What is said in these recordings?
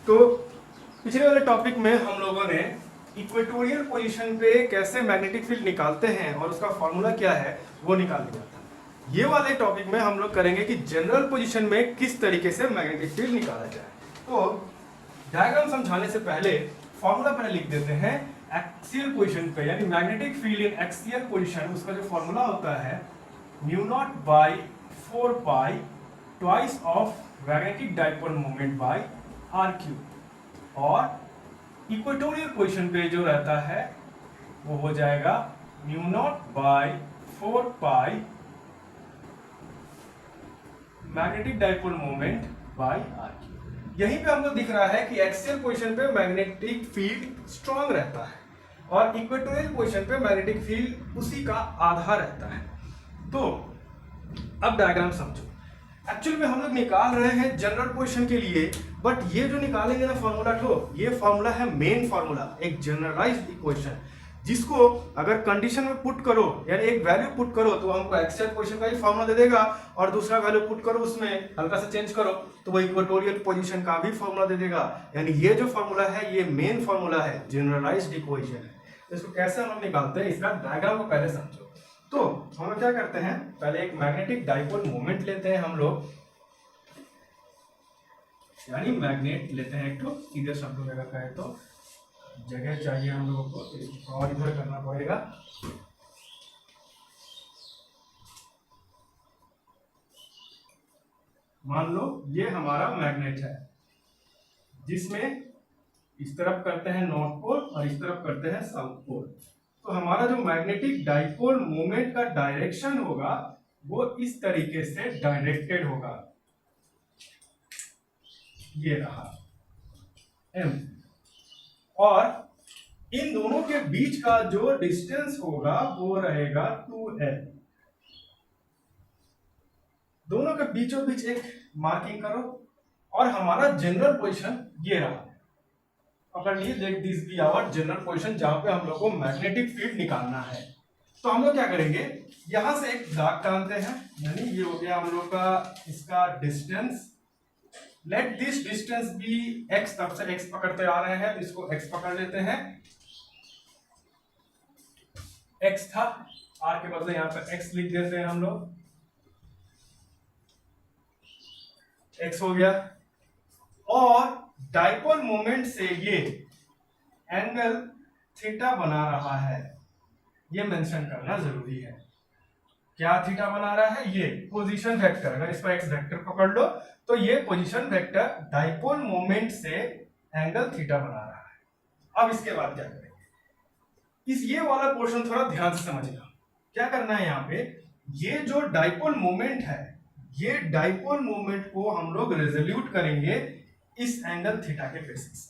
तो पिछले वाले टॉपिक में हम लोगों ने इक्वेटोरियल पोजीशन पे कैसे मैग्नेटिक फील्ड निकालते हैं और उसका फॉर्मूला क्या है वो निकाल लिया था। ये वाले टॉपिक में हम लोग करेंगे कि जनरल पोजीशन में किस तरीके से मैग्नेटिक फील्ड निकाला जाए। तो डायग्राम समझाने से पहले फॉर्मूला पहले लिख देते हैं। एक्सियल पोजीशन पे यानी magnetic field in axial position, उसका जो फॉर्मूला होता है mu naught by 4 pi twice of magnetic dipole moment by R cube, और इक्वेटोरियल पोजीशन पे जो रहता है वो हो जाएगा mu naught by 4 pi magnetic dipole moment by R cube. यहीं पे हमको दिख रहा है कि एक्सियल पोजीशन पे मैग्नेटिक फील्ड स्ट्रांग रहता है और इक्वेटोरियल पोजीशन पे मैग्नेटिक फील्ड उसी का आधा रहता है। तो अब डायग्राम समझो। एक्चुअली में हम लोग निकाल रहे हैं जनरल पोजीशन के लिए, बट ये जो निकालेंगे ना फॉर्मूला, तो ये फॉर्मूला है मेन फॉर्मूला, एक जनरलाइज्ड इक्वेशन, जिसको अगर कंडीशन में पुट करो यानी एक वैल्यू पुट करो तो हमको एक्सियल पोजीशन का ही फॉर्मूला दे देगा, और दूसरा वैल्यू पुट करो उसमें हल्का सा चेंज करो तो वो इक्वेटोरियल पोजीशन का भी फॉर्मूला दे देगा। यानी ये जो फॉर्मूला है ये मेन फॉर्मूला है, जनरलाइज्ड इक्वेशन है। तो इसको कैसे हम लोग निकालते हैं, इसका डायग्राम को पहले समझो। तो हम लोग क्या करते हैं, पहले एक मैग्नेटिक डाइपोल मोमेंट लेते हैं हम लोग, यानी मैग्नेट लेते हैं एक, तो सीधे शब्दों में रखा है तो जगह चाहिए हम लोगों को, तो और इधर करना पड़ेगा। मान लो ये हमारा मैग्नेट है, जिसमें इस तरफ करते हैं नॉर्थ पोल और इस तरफ करते हैं साउथ पोल। तो हमारा जो मैग्नेटिक डाइपोल मोमेंट का डायरेक्शन होगा वो इस तरीके से डायरेक्टेड होगा, ये रहा m, और इन दोनों के बीच का जो डिस्टेंस होगा वो रहेगा 2l। दोनों के बीचों बीच एक मार्किंग करो, और हमारा जनरल पोजीशन ये रहा। पकड़ लिए, let this be our general position, जहां पे हम लोग को मैग्नेटिक फील्ड निकालना है। तो हम लोग क्या करेंगे, यहां से एक दाग टानते हैं, यानी ये हो गया हम लोग का इसका distance. Let this distance be x, तब से x पकड़ते आ रहे हैं तो इसको x पकड़ लेते हैं। x था, r के बदले यहां पर x लिख देते हैं हम लोग, x हो गया। और डाइपोल मोमेंट से ये एंगल थीटा बना रहा है, ये मेंशन करना जरूरी है। क्या थीटा बना रहा है, ये पोजीशन वेक्टर, अगर इसको एक्स वेक्टर पकड़ लो तो ये पोजीशन वेक्टर डाइपोल मोमेंट से एंगल थीटा बना रहा है। अब इसके बाद क्या करेंगे, इस ये वाला पोर्शन थोड़ा ध्यान से समझना। क्या करना है यहाँ पे, ये जो डाइपोल मोमेंट है, ये डाइपोल मोमेंट को हम लोग रेजोल्यूट करेंगे इस एंगल थीटा के बेसिस।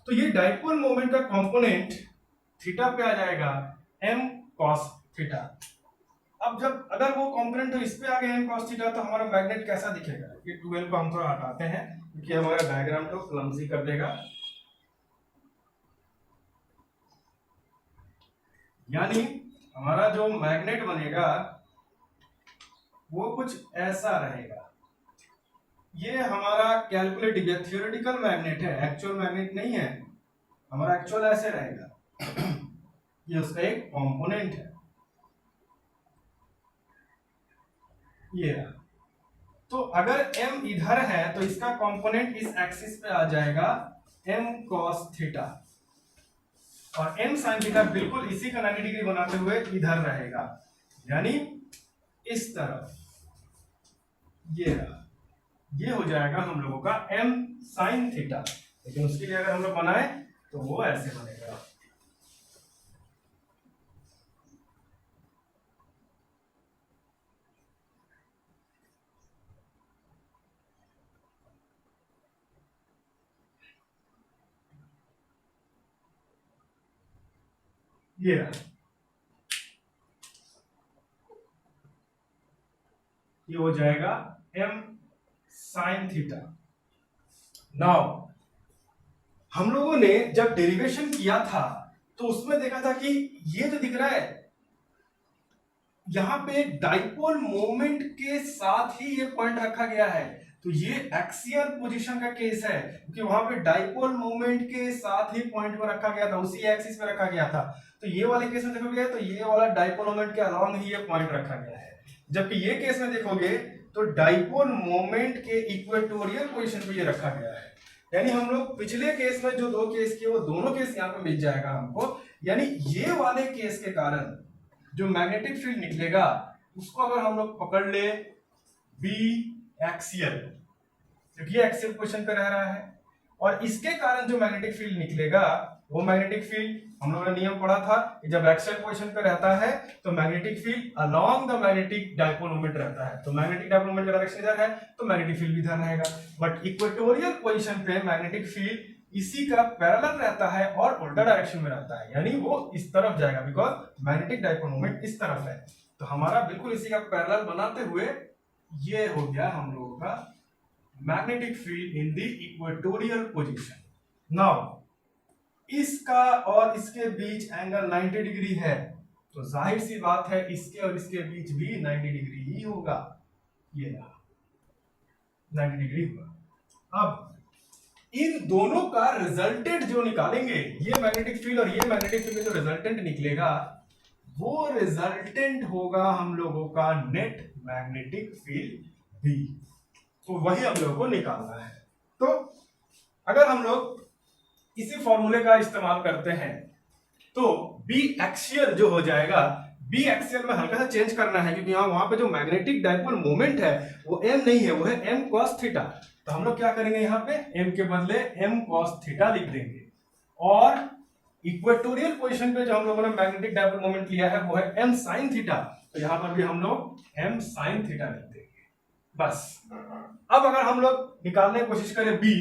तो ये डाइपोल मोमेंट का कंपोनेंट थीटा पे आ जाएगा m cos थीटा। अब जब अगर वो कंपोनेंट तो इस पे आ गया m cos थीटा, तो हमारा मैग्नेट कैसा दिखेगा, ये 12 को हम थोड़ा हटाते हैं क्योंकि हमारा डायग्राम को क्लमजी कर देगा। यानी हमारा जो मैग्नेट बनेगा वो कुछ ऐसा रहेगा। ये हमारा कैलकुलेटिव या थियोरेटिकल मैग्नेट है, एक्चुअल मैग्नेट नहीं है। हमारा एक्चुअल ऐसे रहेगा ये उसका एक कंपोनेंट है, ये रहा। तो अगर m इधर है तो इसका कंपोनेंट इस एक्सिस पे आ जाएगा m cos थीटा, और m sin थीटा बिल्कुल इसी का 90 डिग्री बनाते हुए इधर रहेगा, यानी इस तरफ ये रहा। ये हो जाएगा हम लोगों का m sin थीटा। लेकिन उसके लिए अगर हम लोग बनाए तो वो ऐसे बनेगा। ये रहा, ये हो जाएगा m sin थीटा। नाउ हम लोगों ने जब डेरिवेशन किया था तो उसमें देखा था कि ये जो दिख रहा है यहां पे डाइपोल मोमेंट के साथ ही ये पॉइंट रखा गया है। तो ये एक्सियल पोजीशन का केस है, क्योंकि वहां पे डाइपोल मोमेंट के साथ ही पॉइंट पर रखा गया था, उसी एक्सिस पे रखा गया था। तो ये वाले केस में देखोगे तो ये वाला डाइपोल मोमेंट के अलोंग ही ये पॉइंट रखा गया है, जबकि ये केस में देखोगे तो डाइपोल मोमेंट के इक्वेटोरियल पोजीशन पे ये रखा गया है। यानी हम लोग पिछले केस में जो दो केस किए वो दोनों केस यहाँ पे मिल जाएगा हमको। यानी ये वाले केस के कारण जो मैग्नेटिक फील्ड निकलेगा उसको अगर हम लोग पकड़ ले बी एक्सियल, क्योंकि ये एक्सियल पोजीशन पे रह रहा है, और इसके कारण जो मैग्नेटिक फील्ड निकलेगा वो मैग्नेटिक फील्ड हम लोगों ने नियम पढ़ा था कि जब एक्सियल पोजीशन पे रहता है तो magnetic field along the magnetic dipole moment रहता है, तो मैग्नेटिक डाइपोल मोमेंट का डायरेक्शन इधर है तो मैग्नेटिक फील्ड भी इधर रहेगा। बट इक्वेटोरियल पोजीशन पे मैग्नेटिक फील्ड इसी का पैरेलल रहता है और उल्टा डायरेक्शन में रहता है, यानी वो इस तरफ जाएगा बिकॉज मैग्नेटिक डाइपोल मोमेंट इस तरफ है। तो हमारा बिल्कुल इसी का पैरेलल बनाते हुए ये हो गया हम लोगों का magnetic field in the equatorial position. Now इसका और इसके बीच एंगल 90 डिग्री है, तो जाहिर सी बात है इसके और इसके बीच भी 90 डिग्री ही होगा, ये 90 डिग्री होगा। अब इन दोनों का रिजल्टेंट जो निकालेंगे, ये मैग्नेटिक फील्ड और ये मैग्नेटिक फील्ड में जो रिजल्टेंट निकलेगा वो रिजल्टेंट होगा हम लोगों का नेट मैग्नेटिक फील्ड बी, तो वही हम लोगों को निकालना है। तो अगर हम लोग इसी फॉर्मूले का इस्तेमाल करते हैं तो बी एक्सियल जो हो जाएगा, बी एक्सियल में हल्का सा चेंज करना है क्योंकि यहाँ वहां पे जो मैग्नेटिक डाइपोल मोमेंट है वो एम नहीं है, वो है एम कॉस थीटा। तो हम लोग क्या करेंगे, यहाँ पे एम के बदले एम कॉस थीटा लिख देंगे, और इक्वेटोरियल पोजीशन पे जो हम लोगों ने मैग्नेटिक डाइपोल मोमेंट लिया है वो है एम साइन थीटा, तो यहाँ पर भी हम लोग एम साइन थीटा लिख देंगे बस। अब अगर हम लोग निकालने की कोशिश करें बी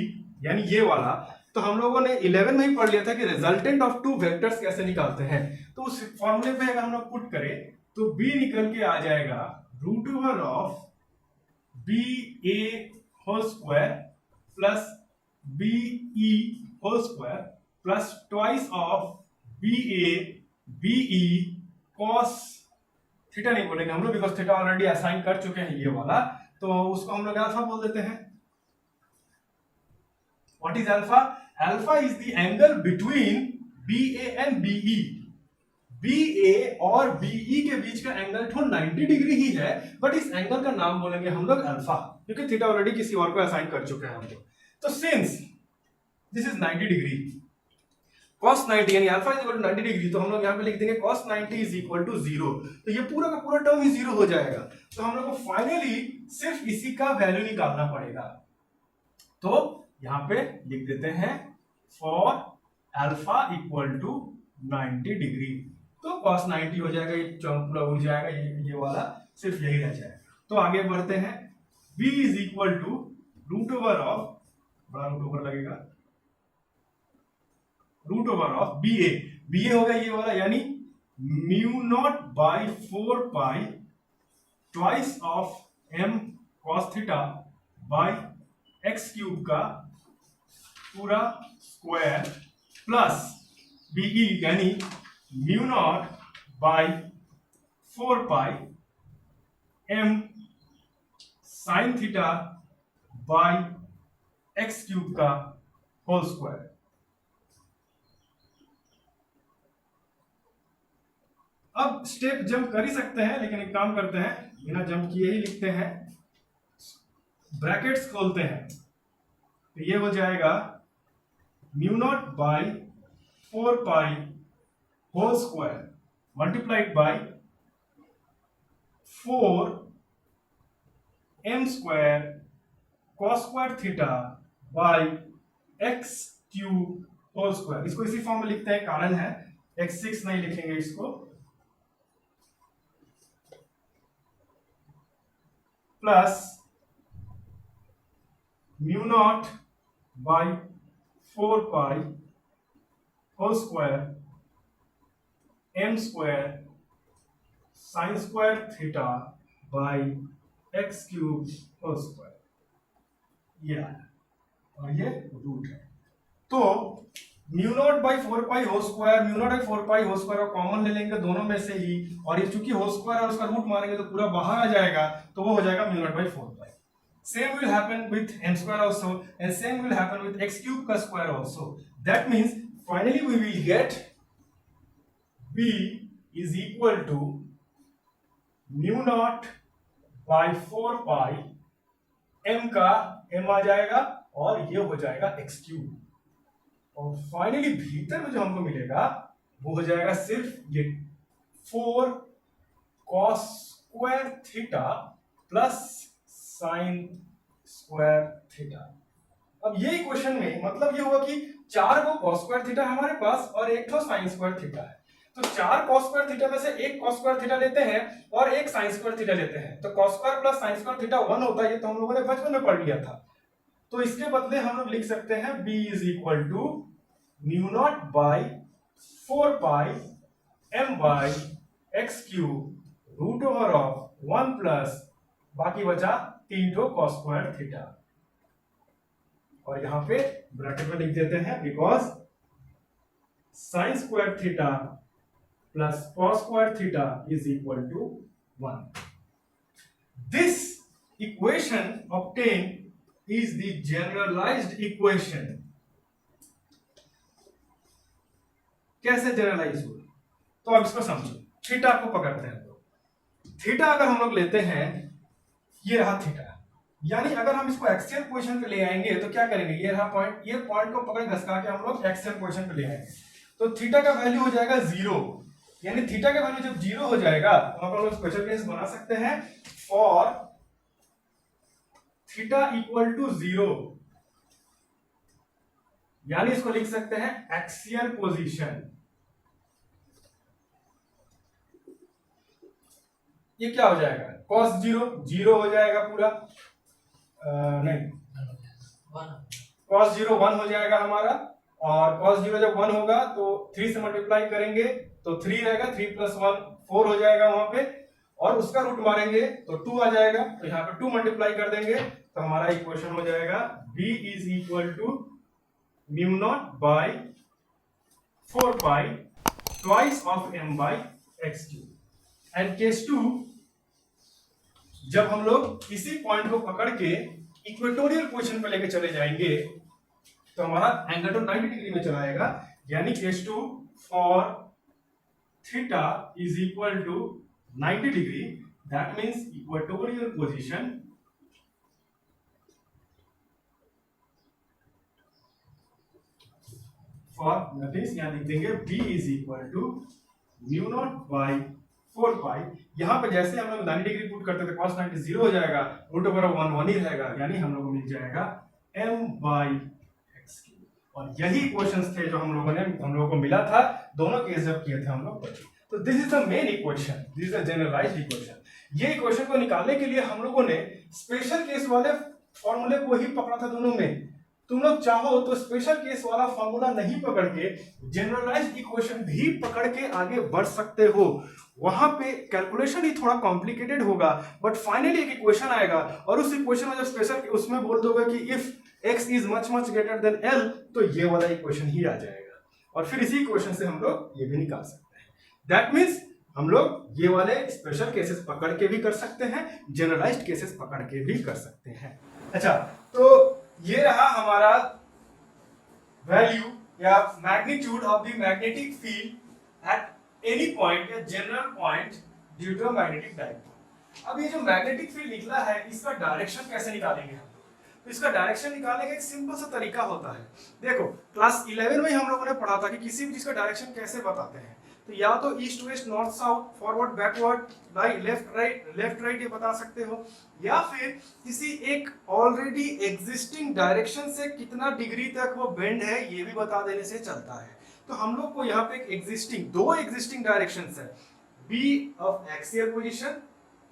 यानी ये वाला, तो हम लोगों ने 11 में ही पढ़ लिया था कि रिजल्टेंट ऑफ टू वेक्टर्स कैसे निकालते हैं। तो उस फॉर्मूले पे अगर हम लोग पुट करें तो बी निकल के आ जाएगा root over of B A whole square plus B E whole square plus twice of B A B E cos theta नहीं बोलेंगे हम लोग बिकॉज थीटा ऑलरेडी असाइन कर चुके हैं ये वाला, तो उसको हम लोग अल्फा बोल देते हैं। What is alpha? Alpha is the angle between B A and B E. B A और बीई के बीच का एंगल तो 90 डिग्री ही है, बट इस एंगल का नाम बोलेंगे हम लोग अल्फा, क्योंकि थीटा ऑलरेडी किसी और को असाइन कर चुके हैं हम लोग। तो since this is 90 degree, cos 90 यानी alpha is equal to 90 degree, तो हम लोग यहाँ पे लिख देंगे cos 90 इज इक्वल टू 0, तो ये पूरा का पूरा टर्म ही 0 हो जाएगा। तो हम लोग को फाइनली सिर्फ इसी का वैल्यू निकालना पड़ेगा, तो यहाँ पे लिख देते हैं for alpha equal to 90 degree, तो cos 90 हो जाएगा, ये टर्म पूरा उड़ जाएगा, ये वाला सिर्फ यही रह जाएगा। तो आगे बढ़ते हैं, b is equal to root over of, बड़ा रूट ओवर लगेगा, root over of B A होगा ये वाला, यानी mu naught by 4 pi twice of M cos theta by X cube का पूरा स्क्वायर प्लस बीई यानी mu naught by 4 pi M sine theta by X cube का whole square. अब step jump कर ही सकते हैं, लेकिन एक काम करते हैं, बिना जंप किए ही लिखते हैं, ब्रैकेट्स खोलते हैं, तो ये हो जाएगा mu naught by 4 pi whole square multiplied by 4 M square cos square theta by X cube whole square. इसको इसी फॉर्म में लिखते हैं, कारण है x6 नहीं लिखेंगे इसको, plus mu naught by 4 pi whole square M square sine square theta by X cube whole square, ये और ये रूट है। तो mu naught by 4 pi whole square, mu naught by 4 pi whole square common ले लेंगे दोनों में से ही, और ये चूंकि होल स्क्वायर और उसका रूट मारेंगे तो पूरा बाहर आ जाएगा, तो वो हो जाएगा mu naught by 4 pi. Same will happen with m square also, and same will happen with x cube का square also. That means finally we will get b is equal to mu naught by 4 pi m का m आ जाएगा और ये हो जाएगा x cube, और finally भीतर में जो हमको मिलेगा वो हो जाएगा सिर्फ ये 4 cos square theta plus sign square theta. अब ये इक्वेशन में मतलब ये हुआ कि 4 को cos स्क्वायर थीटा हमारे पास और एक तो साइन स्क्वायर थीटा है, तो 4 cos स्क्वायर थीटा में से एक cos स्क्वायर थीटा लेते हैं और एक साइन स्क्वायर थीटा लेते हैं, तो cos square plus sign square theta 1 होता है। ये तो हम लोगों ने बचपन में पढ़ लिया था। तो इसके बदले हम लोग लिख सकते हैं b is equal to mu naught by 4 pi m by X cube root over of 1 plus बाकी बचा 3 तो cos स्क्वायर थीटा, और यहां पे ब्रैकेट में लिख देते हैं because sign square theta plus cos square theta is equal to 1. This equation obtained is the generalized equation. कैसे जनरलाइज हुआ? तो अब इसको समझो। थीटा को पकड़ते हैं लोग। थीटा अगर हम लोग लेते हैं, ये रहा थीटा, यानी अगर हम इसको एक्सियल पोजीशन पे ले आएंगे तो क्या करेंगे, ये रहा पॉइंट, ये पॉइंट को पकड़ घसका के हम लोग एक्सियल पोजीशन पे ले आएंगे, तो थीटा का वैल्यू हो जाएगा 0। यानी थीटा का वैल्यू जब 0 हो जाएगा तो हम लोग स्पेशल केस बना सकते हैं फॉर थीटा इक्वल टू 0, यानी इसको लिख सकते हैं एक्सियल पोजीशन। ये क्या हो जाएगा, cos 0 हो जाएगा पूरा, नहीं cos 0 1 हो जाएगा हमारा, और cos 0 जब 1 होगा तो 3 से मल्टीप्लाई करेंगे तो 3 रहेगा, 3 प्लस 1 4 हो जाएगा वहां पे, और उसका रूट मारेंगे तो 2 आ जाएगा, तो यहाँ पे 2 मल्टीप्लाई कर देंगे तो हमारा इक्वेशन हो जाएगा b is equal to mu naught by 4 pi twice of m by X cube. And case 2, जब हम लोग इसी पॉइंट को पकड़ के इक्वेटोरियल पोजीशन पे लेके चले जाएंगे तो हमारा एंगल तो 90 डिग्री में चला आएगा, यानी case 2 for theta is equal to 90 degree, that means equatorial position for that यहां लिख देंगे b is equal to mu naught by 4 pi, यहां पे जैसे हम लोग 90 डिग्री पुट करते थे cos 90 0 हो जाएगा, रूट ओवर 1 ही रहेगा, यानी हम लोग को मिल जाएगा m बाई एक्स क्यूब। और यही इक्वेशंस थे जो हम लोगों को मिला था दोनों केस जब किए थे हम लोग। तो this is the main equation, this is the generalized equation. ये इक्वेशन को निकालने के लिए हम लोगों ने स्पेशल केस वाले फॉर्मूले को ही पकड़ा था दोनों में। तुम लोग चाहो तो स्पेशल केस वाला फॉर्मूला नहीं पकड़ के जनरलाइज्ड इक्वेशन भी पकड़ के आगे बढ़ सकते हो। वहां पे कैलकुलेशन ही थोड़ा कॉम्प्लिकेटेड होगा, बट फाइनली एक इक्वेशन आएगा, और उस इक्वेशन में जब स्पेशल उसमें बोल दोगे कि if x is much much greater than l, तो ये वाला इक्वेशन ही आ जाएगा, और फिर इसी इक्वेशन से हम लोग ये भी निकाल सकते हैं। दैट मीन्स हम लोग ये वाले स्पेशल केसेस पकड़ के भी कर सकते हैं, जनरलाइज्ड केसेस पकड़ के भी कर सकते हैं। अच्छा, तो ये रहा हमारा वैल्यू या magnitude of the magnetic field at any point या general point due to magnetic dipole. अब ये जो मैग्नेटिक फील्ड निकला है, इसका डायरेक्शन कैसे निकालेंगे हम? तो इसका डायरेक्शन निकालने का एक सिंपल सा तरीका होता है। देखो, क्लास 11 में हम लोगों ने पढ़ा था कि किसी भी चीज का डायरेक्शन कैसे बताते हैं, तो या तो east west north south forward backward right left right ये बता सकते हो, या फिर किसी एक ऑलरेडी एग्जिस्टिंग डायरेक्शन से कितना डिग्री तक वो बेंड है ये भी बता देने से चलता है। तो हम लोग को यहाँ पे दो एग्जिस्टिंग डायरेक्शंस है, B of axial position,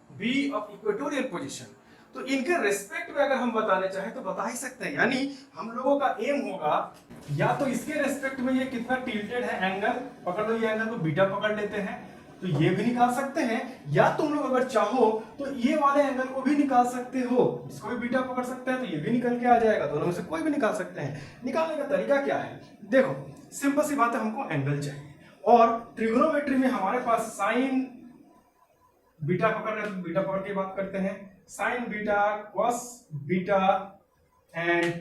B of equatorial position. तो इनके रेस्पेक्ट में अगर हम बताने चाहें तो बता ही सकते हैं, यानी हम लोगों का एम होगा या तो इसके रेस्पेक्ट में ये कितना टिल्टेड है एंगल, पकड़ लो ये एंगल को बीटा पकड़ लेते हैं तो ये भी निकाल सकते हैं, या तुम लोग अगर चाहो तो ये वाले एंगल को भी निकाल सकते हो, इसको भी बीटा पकड़ सकते हैं तो ये भी निकल के आ जाएगा, दोनों में से कोई भी निकाल सकते हैं। निकालने का तरीका क्या है, देखो सिंपल सी बात है, हमको एंगल चाहिए, और ट्रिग्नोमेट्री में हमारे पास साइन बीटा पकड़ रहे हैं तो बीटा पकड़ के बात करते हैं, sign beta, cos beta and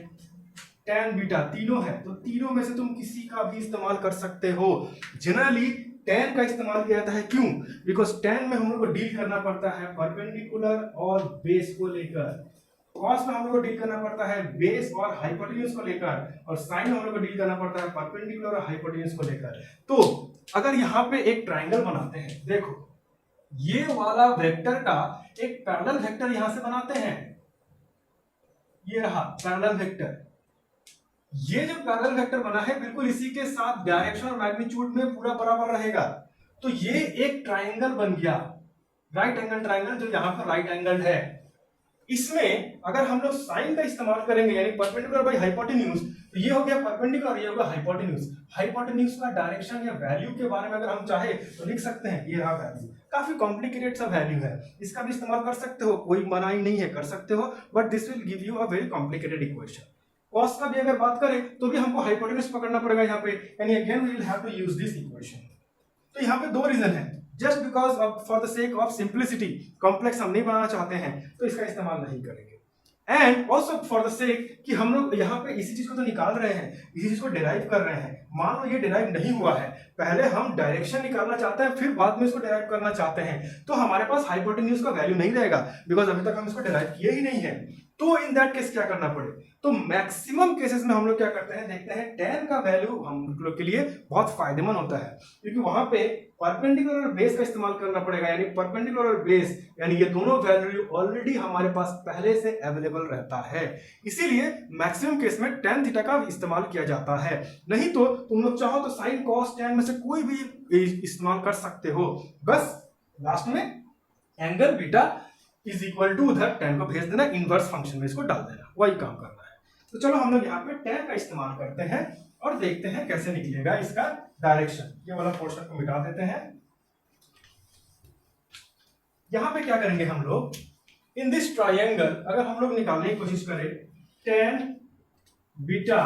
tan beta तीनों है, तो तीनों में से तुम किसी का भी इस्तेमाल कर सकते हो। जनरली टेन का इस्तेमाल किया जाता है, क्यों? बिकॉज टेन में हम लोग को डील करना पड़ता है परपेंडिकुलर और बेस को लेकर, कॉस में हम लोग को डील करना पड़ता है बेस और हाइपोटेन्यूज को लेकर, और साइन में हम लोग को डील करना पड़ता है परपेंडिकुलर और हाइपोटेन्यूज को लेकर। तो अगर यहाँ पे एक ट्राइंगल बनाते हैं, देखो ये वाला वेक्टर का एक पैरेलल वेक्टर यहां से बनाते हैं, ये रहा पैरेलल वेक्टर। ये जो पैरेलल वेक्टर बना है बिल्कुल इसी के साथ डायरेक्शन और मैग्नीट्यूड में पूरा बराबर रहेगा, तो ये एक ट्राइंगल बन गया, राइट एंगल ट्राइंगल, जो यहां पर राइट एंगल है। इसमें अगर हम लोग साइन का इस्तेमाल करेंगे यानी परपेंडिकुलर बाय हाइपोटेन्यूज, तो ये हो गया परपेंडिकुलर, ये होगा हाइपोटेन्यूज। हाइपोटेन्यूज का डायरेक्शन या वैल्यू के बारे में अगर हम चाहे तो लिख सकते हैं, ये रहा वैल्यू, काफी कॉम्प्लिकेटेड सा वैल्यू है, इसका भी इस्तेमाल कर सकते हो, कोई मनाही नहीं है, कर सकते हो, but this will give you a very complicated equation. Cos का भी अगर बात करें तो भी हमको हाइपोटेन्यूज पकड़ना पड़ेगा यहाँ पे, यानी again we will have to use this equation. तो यहाँ पे दो रीजन है, just because of for the sake of simplicity, complex हम नहीं बनाना चाहते हैं तो इसका इस्तेमाल नहीं करेंगे, एंड ऑल्सो फॉर द सेक कि हम लोग यहाँ पे इसी चीज को तो निकाल रहे हैं, इसी चीज को डिराइव कर रहे हैं। मान लो ये डिराइव नहीं हुआ है, पहले हम डायरेक्शन निकालना चाहते हैं फिर बाद में इसको डिराइव करना चाहते हैं, तो हमारे पास हाइपोटेन्यूज का वैल्यू नहीं रहेगा, बिकॉज अभी तक हम इसको डिराइव किए ही नहीं है। तो इन दैट केस क्या करना पड़े, तो मैक्सिमम केसेस में हम लोग क्या करते हैं, देखते हैं टेन का वैल्यू हम लोग के लिए बहुत फायदेमंद होता है, क्योंकि वहां पे परपेंडिकुलर और बेस का इस्तेमाल करना पड़ेगा, यानी परपेंडिकुलर और बेस यानी ये दोनों वैल्यू ऑलरेडी हमारे पास पहले से अवेलेबल रहता है, इसीलिए मैक्सिमम केस में टेन थीटा का इस्तेमाल किया जाता है। नहीं तो तुम लोग चाहो तो साइन कॉस टेन में से कोई भी इस्तेमाल कर सकते हो, बस लास्ट में angle beta is equal to उधर टेन को भेज देना, इनवर्स फंक्शन में इसको डाल देना, वही काम करना है। तो चलो हम लोग यहाँ पे टेन का इस्तेमाल करते हैं और देखते हैं कैसे निकलेगा इसका डायरेक्शन। ये वाला पोर्शन को मिटा देते हैं। यहां पे क्या करेंगे हम लोग, इन दिस ट्राइंगल अगर हम लोग निकालने की कोशिश करें टेन बीटा,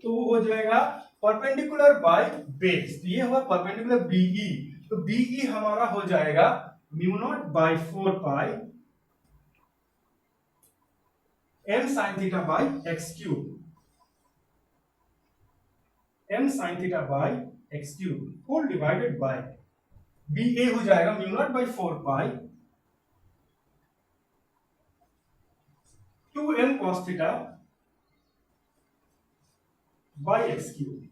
तो वो हो जाएगा परपेंडिकुलर बाय बेस, तो ये हुआ परपेंडिकुलर बीई, तो बीई हमारा हो जाएगा mu naught by 4 pi m sin theta by x cube, m sin theta by x cube whole divided by ba हो जाएगा mu naught by 4 pi 2m cos theta by x cube.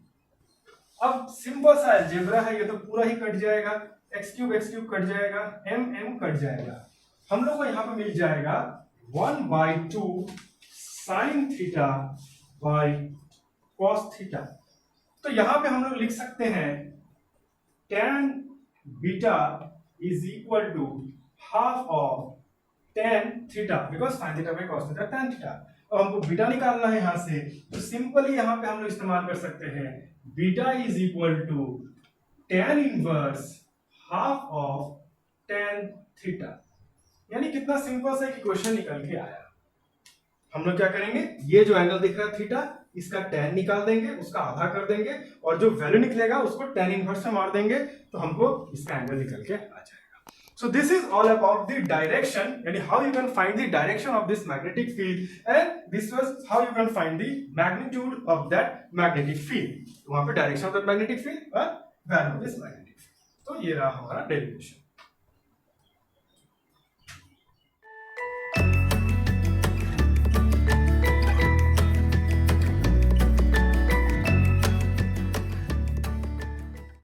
अब simple सा algebra है, ये तो पूरा ही cut जाएगा, x क्यूब कट जाएगा, m कट जाएगा, हम लोग को यहां पे मिल जाएगा 1/2 sine theta by cos theta. तो यहां पे हम लोग लिख सकते हैं tan beta is equal to half of tan theta, because sign theta by cos theta tan theta. अब हमको बीटा निकालना है यहां से, तो सिंपली यहां पे हम लोग इस्तेमाल कर सकते हैं beta is equal to tan inverse half of tan theta, यानी कितना सिंपल सा इक्वेशन निकल के आया। हम लोग क्या करेंगे, ये जो एंगल दिख रहा है थीटा, इसका tan निकाल देंगे, उसका आधा कर देंगे, और जो वैल्यू निकलेगा उसको tan इनवर्स में मार देंगे, तो हमको इसका एंगल निकल के आ जाएगा। So this is all about the direction, यानी how you can find the direction of this magnetic field, and this was how you can find the magnitude of that magnetic field. वहां पे direction of the magnetic field और value of this magnetic field. तो ये रहा हमारा derivation.